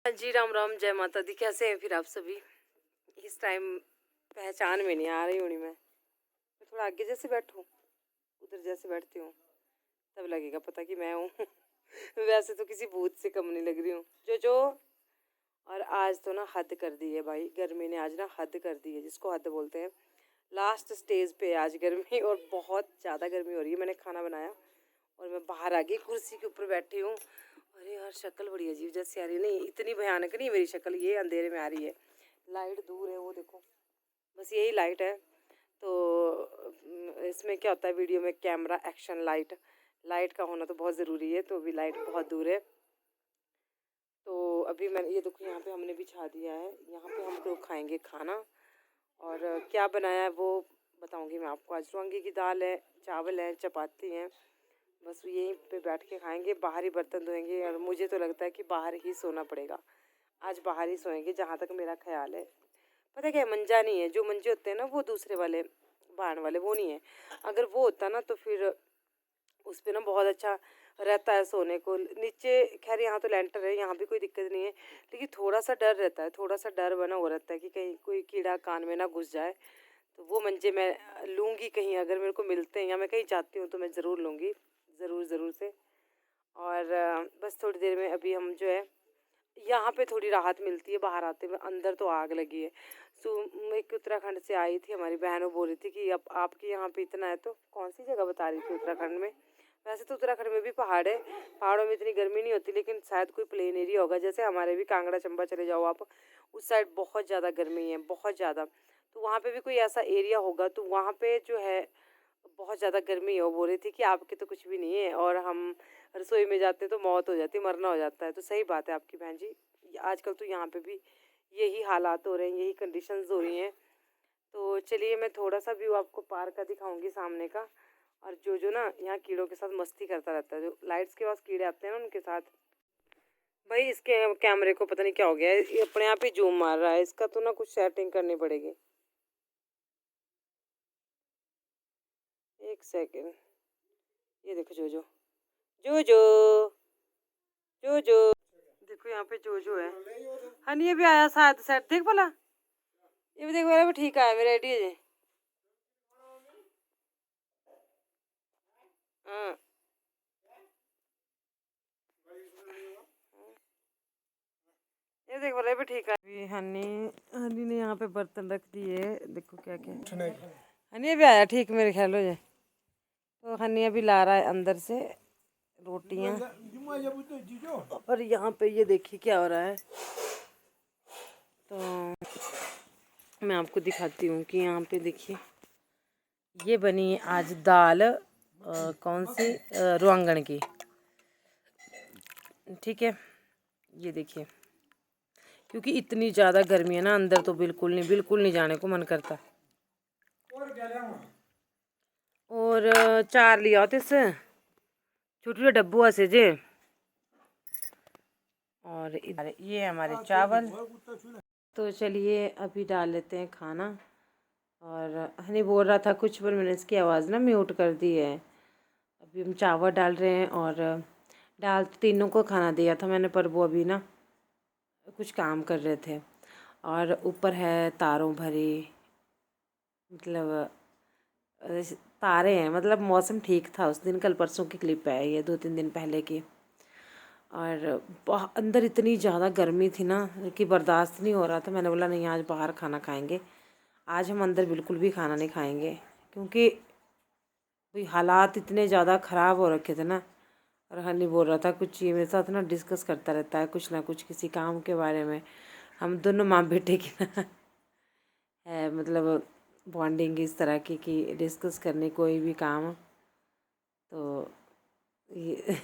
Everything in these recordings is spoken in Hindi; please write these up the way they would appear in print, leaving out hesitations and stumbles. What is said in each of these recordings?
हाँ जी, राम राम, जय माता दी। कैसे हैं फिर आप सभी? इस टाइम पहचान में नहीं आ रही होनी मैं थोड़ा आगे जैसे बैठूं, उधर जैसे बैठती हूँ तब लगेगा पता कि मैं हूँ। वैसे तो किसी भूत से कम नहीं लग रही हूँ जो। और आज तो ना हद कर दी है भाई, गर्मी ने आज ना हद कर दी है, जिसको हद बोलते हैं। लास्ट स्टेज पे आज गर्मी, और बहुत ज़्यादा गर्मी हो रही है। मैंने खाना बनाया और मैं बाहर आ गई, कुर्सी के ऊपर बैठी हूँ। अरे यार, शक्ल बड़ी अजीब जैसी आ रही है। नहीं, इतनी भयानक नहीं है मेरी शक्ल, ये अंधेरे में आ रही है। लाइट दूर है, वो देखो, बस यही लाइट है। तो इसमें क्या होता है, वीडियो में कैमरा एक्शन लाइट, लाइट का होना तो बहुत ज़रूरी है। तो अभी लाइट बहुत दूर है। तो अभी मैंने ये देखो, यहाँ पे हमने बिछा दिया है। यहाँ पे हम लोग खाएंगे खाना, और क्या बनाया है वो बताऊंगी मैं आपको। आज लौंगी की दाल है, चावल है, चपाती हैं। बस यहीं पे बैठ के खाएंगे, बाहर ही बर्तन धोएंगे। और मुझे तो लगता है कि बाहर ही सोना पड़ेगा। आज बाहर ही सोएंगे, जहाँ तक मेरा ख्याल है। पता क्या है, मंजा नहीं है। जो मंजे होते हैं ना, वो दूसरे वाले बाण वाले, वो नहीं है। अगर वो होता ना तो फिर उस पर ना बहुत अच्छा रहता है सोने को। नीचे खैर यहाँ तो लेंटर है, यहाँ भी कोई दिक्कत नहीं है, लेकिन थोड़ा सा डर रहता है, थोड़ा सा डर बना हुआ रहता है कि कहीं कोई कीड़ा कान में ना घुस जाए। तो वो मंजे मैं लूँगी कहीं, अगर मेरे को मिलते हैं या मैं कहीं जाती हूँ तो मैं ज़रूर लूँगी, ज़रूर ज़रूर से। और बस थोड़ी देर में अभी हम जो है, यहाँ पे थोड़ी राहत मिलती है बाहर आते में। अंदर तो आग लगी है। सो मैं उत्तराखंड से आई थी, हमारी बहन वो बोल रही थी कि अब आपके यहाँ पे इतना है। तो कौन सी जगह बता रही थी उत्तराखंड में? वैसे तो उत्तराखंड में भी पहाड़ है, पहाड़ों में इतनी गर्मी नहीं होती, लेकिन शायद कोई प्लेन एरिया होगा। जैसे हमारे भी कांगड़ा चंबा चले जाओ आप, उस साइड बहुत ज़्यादा गर्मी है, बहुत ज़्यादा। तो वहाँ पे भी कोई ऐसा एरिया होगा, तो वहाँ पे जो है बहुत ज़्यादा गर्मी है। वो बोल रही थी कि आपके तो कुछ भी नहीं है, और हम रसोई में जाते हैं तो मौत हो जाती है, मरना हो जाता है। तो सही बात है आपकी बहन जी, आजकल तो यहाँ पे भी यही हालात हो रहे हैं, यही कंडीशंस हो रही हैं। तो चलिए, मैं थोड़ा सा व्यू आपको पार्क का दिखाऊंगी सामने का। और जो ना यहाँ कीड़ों के साथ मस्ती करता रहता है, जो लाइट्स के पास कीड़े आते हैं ना, उनके साथ। भाई, इसके कैमरे को पता नहीं क्या हो गया है, ये अपने आप ही जूम मार रहा है। इसका तो ना कुछ सेटिंग करनी पड़ेगी। एक सेकेंड, ये देखो जोजो, जोजो, जोजो, देखो यहाँ पे जोजो है। हनी ये भी आया शायद, सेट देख बोला, ये भी देख बोला भी ठीक है, मेरा रेडी है। हाँ, ये देख बोला भी ठीक है। अभी हनी हनी ने यहाँ पे बर्तन रख दिए, देखो क्या क्या। हनी भी आया ठीक, मेरे ख्याल हो जाए। तो हनी अभी ला रहा है अंदर से रोटियाँ। और यहाँ पे ये देखिए क्या हो रहा है। तो मैं आपको दिखाती हूँ कि यहाँ पे देखिए, ये बनी आज दाल, कौन सी, रुआंगन की। ठीक है, ये देखिए, क्योंकि इतनी ज़्यादा गर्मी है ना, अंदर तो बिल्कुल नहीं जाने को मन करता। और चार लिया होते इससे छोटे डब्बू ऐसे जे। और इधर ये हमारे चावल। तो चलिए अभी डाल लेते हैं खाना। और हनी बोल रहा था कुछ, पर मैंने इसकी आवाज़ ना म्यूट कर दी है। अभी हम चावल डाल रहे हैं, और दाल तो तीनों को खाना दिया था मैंने, पर वो अभी ना कुछ काम कर रहे थे। और ऊपर है तारों भरी, मतलब तारे हैं, मतलब मौसम ठीक था उस दिन। कल परसों की क्लिप है ये, 2-3 दिन पहले की। और अंदर इतनी ज़्यादा गर्मी थी ना कि बर्दाश्त नहीं हो रहा था। मैंने बोला नहीं, आज बाहर खाना खाएंगे, आज हम अंदर बिल्कुल भी खाना नहीं खाएंगे, क्योंकि भाई हालात इतने ज़्यादा ख़राब हो रखे थे ना। और हनी बोल रहा था कुछ, ये मेरे साथ ना डिस्कस करता रहता है कुछ ना कुछ किसी काम के बारे में। हम दोनों माँ बेटे की ना है, मतलब बॉन्डिंग इस तरह की कि डिस्कस करने कोई भी काम। तो ये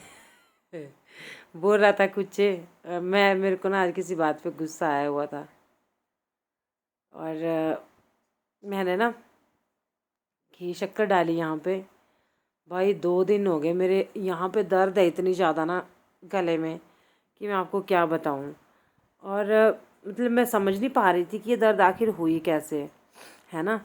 बोल रहा था कुछ, मेरे को ना आज किसी बात पे गुस्सा आया हुआ था। और मैंने ना घी शक्कर डाली यहाँ पे। भाई 2 दिन हो गए मेरे यहाँ पे, दर्द है इतनी ज़्यादा ना गले में कि मैं आपको क्या बताऊँ। और मतलब मैं समझ नहीं पा रही थी कि ये दर्द आखिर हुई कैसे, है ना।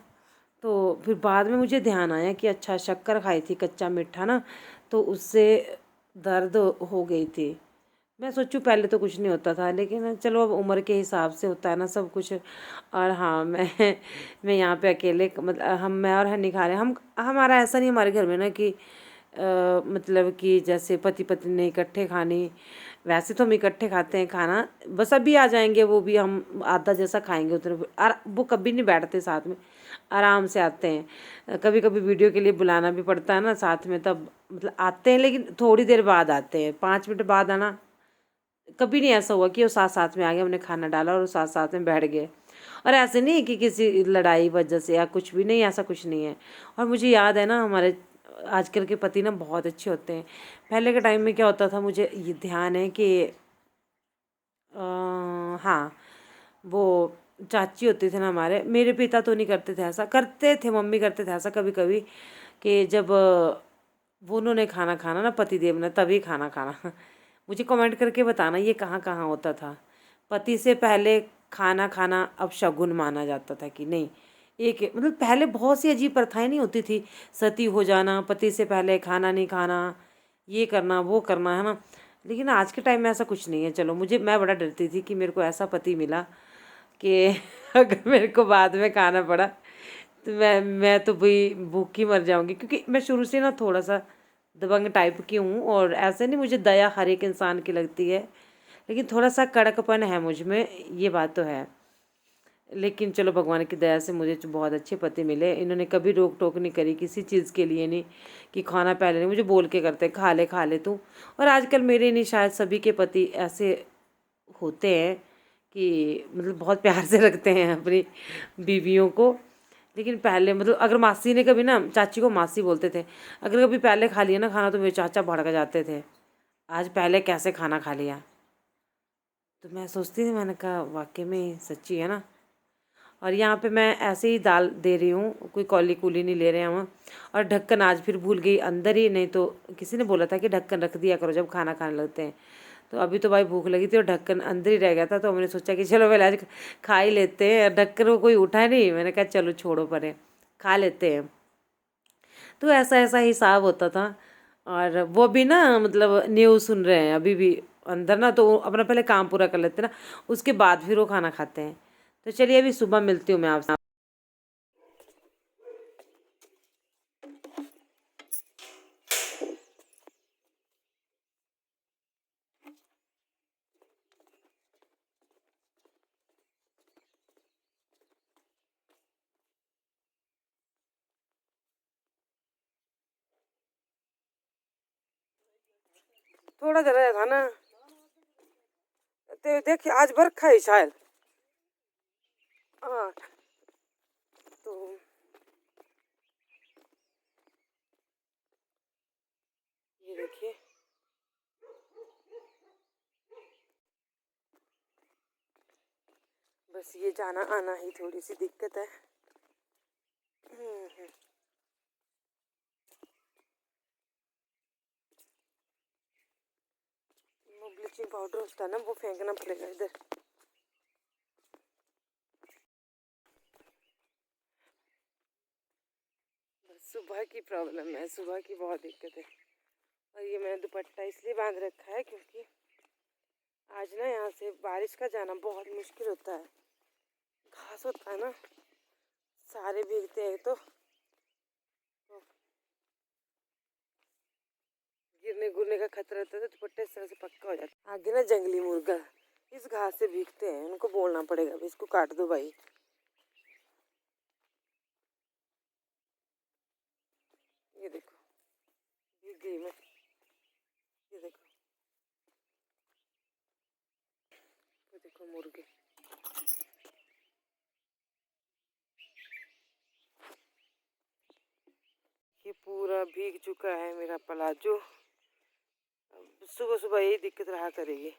तो फिर बाद में मुझे ध्यान आया कि अच्छा, शक्कर खाई थी कच्चा मीठा ना, तो उससे दर्द हो गई थी। मैं सोचूं पहले तो कुछ नहीं होता था, लेकिन चलो अब उम्र के हिसाब से होता है ना सब कुछ। और हाँ, मैं यहाँ पे अकेले, मतलब हम, मैं और हनी खा रहे हैं। हम, हमारा ऐसा नहीं हमारे घर में ना कि मतलब कि जैसे पति पत्नी ने इकट्ठे खानी। वैसे तो हम इकट्ठे खाते हैं खाना, बस अभी आ जाएंगे वो भी, हम आधा जैसा खाएंगे उतने, और वो कभी नहीं बैठते साथ में, आराम से आते हैं। कभी कभी वीडियो के लिए बुलाना भी पड़ता है ना साथ में, तब मतलब आते हैं, लेकिन थोड़ी देर बाद आते हैं, 5 मिनट बाद आना। कभी नहीं ऐसा हुआ कि वो साथ साथ में आ गए, हमने खाना डाला और वो साथ साथ में बैठ गए। और ऐसे नहीं कि किसी लड़ाई वजह से या कुछ भी नहीं, ऐसा कुछ नहीं है। और मुझे याद है ना, हमारे आजकल के पति ना बहुत अच्छे होते हैं। पहले के टाइम में क्या होता था, मुझे ये ध्यान है कि हाँ, वो चाची होते थे ना हमारे, मेरे पिता तो नहीं करते थे ऐसा, करते थे मम्मी करते थे ऐसा कभी कभी, कि जब वो उन्होंने खाना खाना ना, पति देव ने, तभी खाना खाना। मुझे कमेंट करके बताना ये कहाँ कहाँ होता था। पति से पहले खाना खाना अब शगुन माना जाता था कि नहीं। एक मतलब पहले बहुत सी अजीब प्रथाएं नहीं होती थी, सती हो जाना, पति से पहले खाना नहीं खाना, ये करना वो करना, है ना। लेकिन आज के टाइम में ऐसा कुछ नहीं है। चलो, मैं बड़ा डरती थी कि मेरे को ऐसा पति मिला कि अगर मेरे को बाद में खाना पड़ा तो मैं तो भाई भूख ही मर जाऊंगी, क्योंकि मैं शुरू से ना थोड़ा सा दबंग टाइप की हूँ। और ऐसे नहीं, मुझे दया हर एक इंसान की लगती है, लेकिन थोड़ा सा कड़कपन है मुझ में, ये बात तो है। लेकिन चलो, भगवान की दया से मुझे तो बहुत अच्छे पति मिले। इन्होंने कभी रोक टोक नहीं करी किसी चीज़ के लिए, नहीं कि खाना पहले नहीं, मुझे बोल के करते खा ले तू। और आजकल मेरे नहीं, शायद सभी के पति ऐसे होते हैं कि मतलब बहुत प्यार से रखते हैं अपनी बीवियों को। लेकिन पहले मतलब अगर मासी ने कभी ना, चाची को मासी बोलते थे, अगर कभी पहले खा लिया ना खाना तो मेरे चाचा भड़क जाते थे, आज पहले कैसे खाना खा लिया। तो मैं सोचती थी, मैंने कहा वाकई में सच्ची है ना। और यहाँ पे मैं ऐसे ही दाल दे रही हूँ, कोई कौली कूली नहीं ले रहे हैं हम। और ढक्कन आज फिर भूल गई अंदर ही, नहीं तो किसी ने बोला था कि ढक्कन रख दिया करो जब खाना खाने लगते हैं। तो अभी तो भाई भूख लगी थी और ढक्कन अंदर ही रह गया था, तो हमने सोचा कि चलो पहले आज खा ही लेते हैं। ढक्कन को कोई उठा नहीं, मैंने कहा चलो छोड़ो परे, खा लेते हैं। तो ऐसा ऐसा हिसाब होता था। और वो भी ना, मतलब न्यूज़ सुन रहे हैं अभी भी अंदर ना, तो अपना पहले काम पूरा कर लेते हैं ना, उसके बाद फिर वो खाना खाते हैं। तो चलिए, अभी सुबह मिलती हूँ मैं आपसे। थोड़ा जरा था ना, तो देखिए आज बरखा है शायद। हाँ, तो ये देखिए, बस ये जाना आना ही थोड़ी सी दिक्कत है। वो ब्लीचिंग पाउडर होता है ना, वो फेंकना पड़ेगा इधर। बस सुबह की प्रॉब्लम है, सुबह की बहुत दिक्कत है। और ये मैंने दुपट्टा इसलिए बांध रखा है क्योंकि आज ना यहाँ से बारिश का जाना बहुत मुश्किल होता है। घास होता है ना, सारे भीगते हैं, तो गिरने गुरने का खतरा रहता है, तो दुपट्टे इस तरह से पक्का हो जाता है। आगे ना जंगली मुर्गा इस घास से भीगते हैं, उनको बोलना पड़ेगा अब इसको काट दो भाई। ये देखो, भीग गई मैं। ये देखो, ये देखो मुर्गे। ये पूरा भीग चुका है मेरा प्लाजो। सुबह सुबह यही दिक्कत रहा करेगी।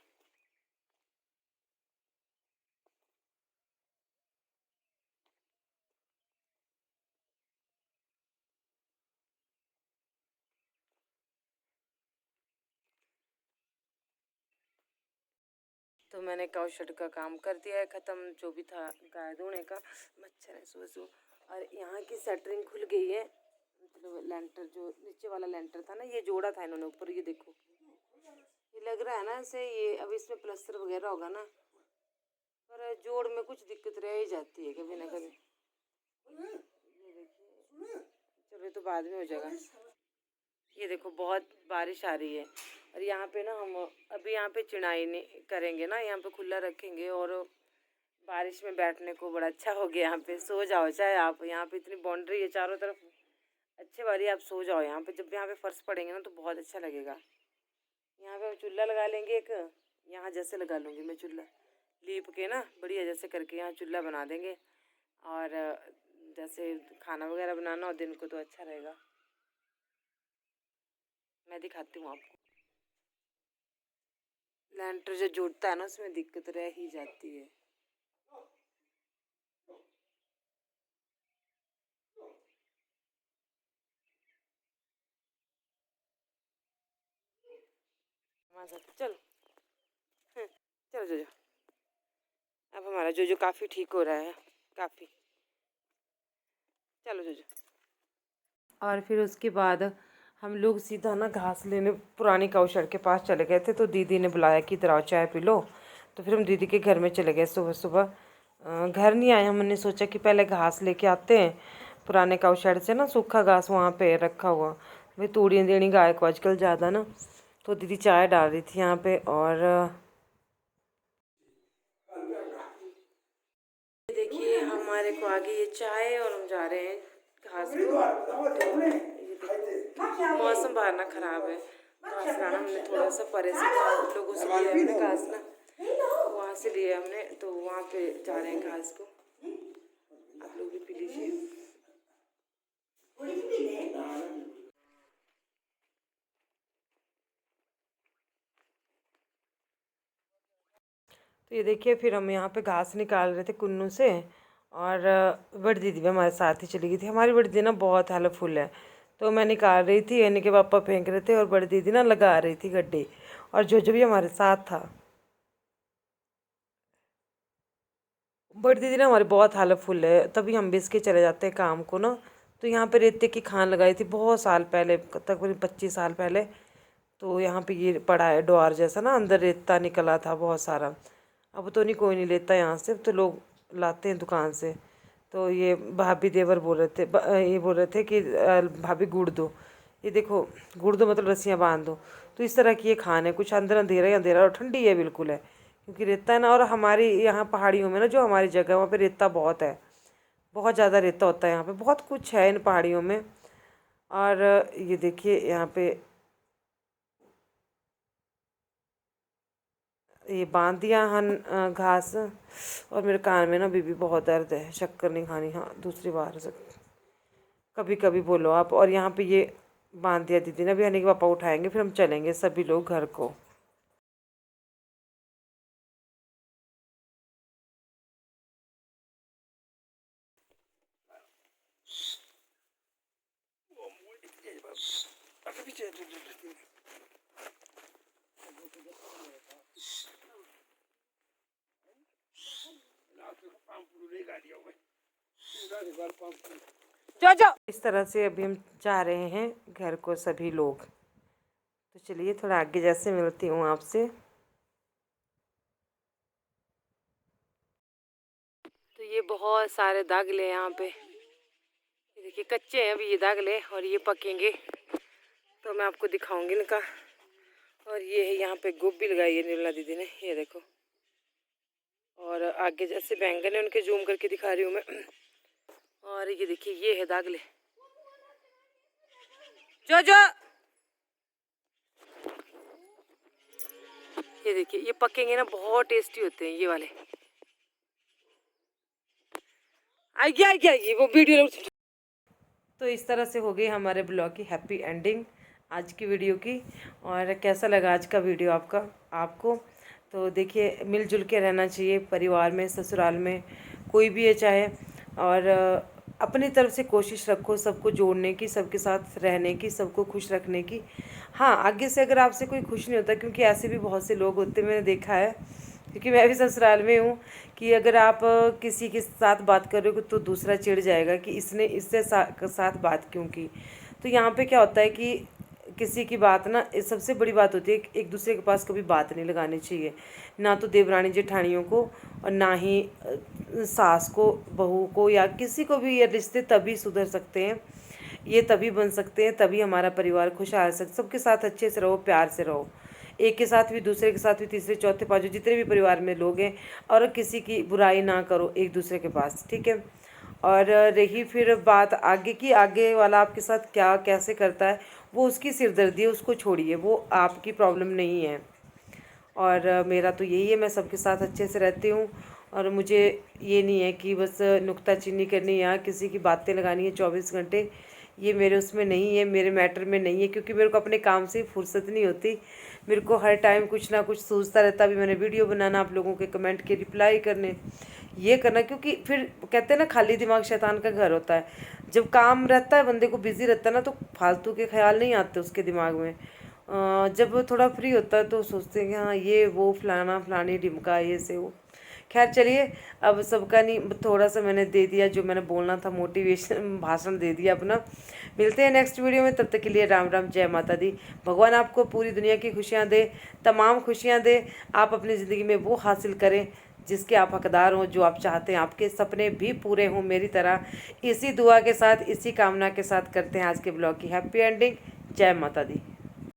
तो मैंने काउ शेड का काम कर दिया है ख़त्म, जो भी था गाय धोने का। मच्छर है सुबह सुबह। और यहाँ की शटरिंग खुल गई है, मतलब लेंटर, जो नीचे वाला लेंटर था ना, ये जोड़ा था इन्होंने ऊपर, ये देखो ये लग रहा है ना ऐसे, ये अब इसमें प्लास्टर वगैरह होगा ना, पर जोड़ में कुछ दिक्कत रह ही जाती है कभी ना कभी। ये देखिए, चलो ये तो बाद में हो जाएगा। ये देखो बहुत बारिश आ रही है, और यहाँ पे ना हम अभी यहाँ पे चिनाई नहीं करेंगे ना, यहाँ पे खुला रखेंगे, और बारिश में बैठने को बड़ा अच्छा हो गया। यहाँ पे सो जाओ चाहे आप, यहाँ पे इतनी बाउंड्री है चारों तरफ अच्छे वाली, आप सो जाओ यहाँ पे। जब यहाँ पे फर्श पड़ेंगे ना तो बहुत अच्छा लगेगा। यहाँ पे हम चूल्हा लगा लेंगे एक, यहाँ जैसे लगा लूँगी मैं चूल्हा लीप के ना, बढ़िया जैसे करके यहाँ चूल्हा बना देंगे। और जैसे खाना वगैरह बनाना हो दिन को तो अच्छा रहेगा। मैं दिखाती हूँ आपको। लेंटर जो जुड़ता है ना उसमें दिक्कत रह ही जाती है। चलो चलो जो अब हमारा जो काफ़ी ठीक हो रहा है, काफ़ी। चलो जो और फिर उसके बाद हम लोग सीधा ना घास लेने पुरानी काउशर के पास चले गए थे। तो दीदी ने बुलाया कि इधर आओ चाय पी लो। तो फिर हम दीदी के घर में चले गए सुबह सुबह। घर नहीं आए, हमने सोचा कि पहले घास लेके आते हैं पुराने काउशर से ना, सूखा घास वहाँ पे रखा हुआ। भाई तूड़ियाँ देनी गाय को आजकल ज़्यादा ना। तो दीदी चाय डाल रही थी यहाँ पे, और देखिए हमारे को आ गई ये चाय, और हम जा रहे हैं घास को। मौसम बाहर ना खराब है, घास लाना हमने थोड़ा सा परे से लोगों से लिया हमने घास ना, वहाँ से लिया हमने, तो वहाँ पे जा रहे हैं घास को। आप लोग भी पी लीजिए। तो ये देखिए फिर हम यहाँ पे घास निकाल रहे थे कुन्नू से, और बड़ी दीदी भी हमारे साथ ही चली गई थी। हमारी बड़ी दीदी ना बहुत हेल्पफुल है। तो मैं निकाल रही थी, यानी कि पापा फेंक रहे थे, और बड़ी दीदी ना लगा रही थी गड्ढे, और जो भी हमारे साथ था। बड़ी दीदी ना हमारी बहुत हेल्पफुल है, तभी हम भी इसके चले जाते हैं काम को ना। तो यहाँ पे रेते की खान लगाई थी बहुत साल पहले, तकरीबन 25 साल पहले। तो यहाँ पे ये पड़ा है डोर जैसा ना, अंदर रेता निकला था बहुत सारा। अब तो नहीं, कोई नहीं लेता यहाँ से, तो लोग लाते हैं दुकान से। तो ये भाभी देवर बोल रहे थे, ये बोल रहे थे कि भाभी गुड़ दो, ये देखो गुड़ दो मतलब रस्सियाँ बांध दो। तो इस तरह की ये खान है, कुछ अंदर अंधेरा ही अंधेरा, और ठंडी है बिल्कुल है, क्योंकि रेता है ना। और हमारी यहाँ पहाड़ियों में ना, जो हमारी जगह है वहाँ पे रेता बहुत है, बहुत ज़्यादा रेता होता है यहाँ पे, बहुत कुछ है इन पहाड़ियों में। और ये देखिए यहाँ पे ये बांध दिया हन घास। और मेरे कान में ना बीबी बहुत दर्द है, शक्कर नहीं खानी, हाँ दूसरी बार से कभी कभी बोलो आप। और यहाँ पे ये बांध दिया दीदी ने, अभी आने के पापा उठाएंगे, फिर हम चलेंगे सभी लोग घर को। जो इस तरह से अभी हम जा रहे हैं घर को सभी लोग। तो चलिए थोड़ा आगे जैसे मिलती हूँ आपसे। तो ये बहुत सारे दागले यहाँ पे, ये देखिए कच्चे हैं अभी ये दागले, और ये पकेंगे तो मैं आपको दिखाऊंगी इनका। और ये है यहाँ पे गोभी लगाई है निर्मला दीदी ने, ये देखो। और आगे जैसे बैंगन है उनके जूम करके दिखा रही हूँ मैं। और ये देखिए ये है दागले, जो ये देखिए ये पकेंगे ना, बहुत टेस्टी होते हैं ये वाले। आइए वो वीडियो। तो इस तरह से हो गई हमारे ब्लॉग की हैप्पी एंडिंग आज की वीडियो की। और कैसा लगा आज का वीडियो आपको? तो देखिए मिलजुल के रहना चाहिए परिवार में, ससुराल में, कोई भी है चाहे। और अपनी तरफ से कोशिश रखो सबको जोड़ने की, सबके साथ रहने की, सबको खुश रखने की। हाँ आगे से अगर आपसे कोई खुश नहीं होता, क्योंकि ऐसे भी बहुत से लोग होते हैं, मैंने देखा है, क्योंकि मैं भी ससुराल में हूँ, कि अगर आप किसी के साथ बात कर रहे हो तो दूसरा चिढ़ जाएगा कि इसने इससे साथ बात क्यों की। तो यहाँ पे क्या होता है कि किसी की बात ना, सबसे बड़ी बात होती है एक दूसरे के पास कभी बात नहीं लगानी चाहिए, ना तो देवरानी जेठानियों को और ना ही सास को, बहू को, या किसी को भी। ये रिश्ते तभी सुधर सकते हैं, ये तभी बन सकते हैं, तभी हमारा परिवार खुशहाल सकता। सबके साथ अच्छे से रहो, प्यार से रहो, एक के साथ भी, दूसरे के साथ भी, तीसरे चौथे पाँचवें जितने भी परिवार में लोग हैं, और किसी की बुराई ना करो एक दूसरे के पास, ठीक है। और रही फिर बात आगे की, आगे वाला आपके साथ क्या कैसे करता है वो उसकी सिरदर्दी है, उसको छोड़िए, वो आपकी प्रॉब्लम नहीं है। और मेरा तो यही है, मैं सबके साथ अच्छे से रहती हूँ, और मुझे ये नहीं है कि बस नुक्ताचीनी करनी या किसी की बातें लगानी है 24 घंटे, ये मेरे उसमें नहीं है, मेरे मैटर में नहीं है, क्योंकि मेरे को अपने काम से फुर्सत नहीं होती। मेरे को हर टाइम कुछ ना कुछ सोचता रहता। अभी मैंने वीडियो बनाना, आप लोगों के कमेंट के रिप्लाई करने, ये करना, क्योंकि फिर कहते हैं ना खाली दिमाग शैतान का घर होता है। जब काम रहता है, बंदे को बिजी रहता है ना, तो फालतू के ख्याल नहीं आते उसके दिमाग में। जब वो थोड़ा फ्री होता है तो सोचते हैं कि हाँ ये वो फलाना फलानी ढिमका ये से वो। खैर चलिए, अब सबका नहीं, थोड़ा सा मैंने दे दिया जो मैंने बोलना था, मोटिवेशन भाषण दे दिया अपना। मिलते हैं नेक्स्ट वीडियो में, तब तक के लिए राम राम, जय माता दी। भगवान आपको पूरी दुनिया की खुशियाँ दे, तमाम खुशियाँ दे। आप अपनी ज़िंदगी में वो हासिल करें जिसके आप हकदार हों, जो आप चाहते हैं, आपके सपने भी पूरे हों मेरी तरह। इसी दुआ के साथ, इसी कामना के साथ करते हैं आज के ब्लॉग की हैप्पी एंडिंग। जय माता दी।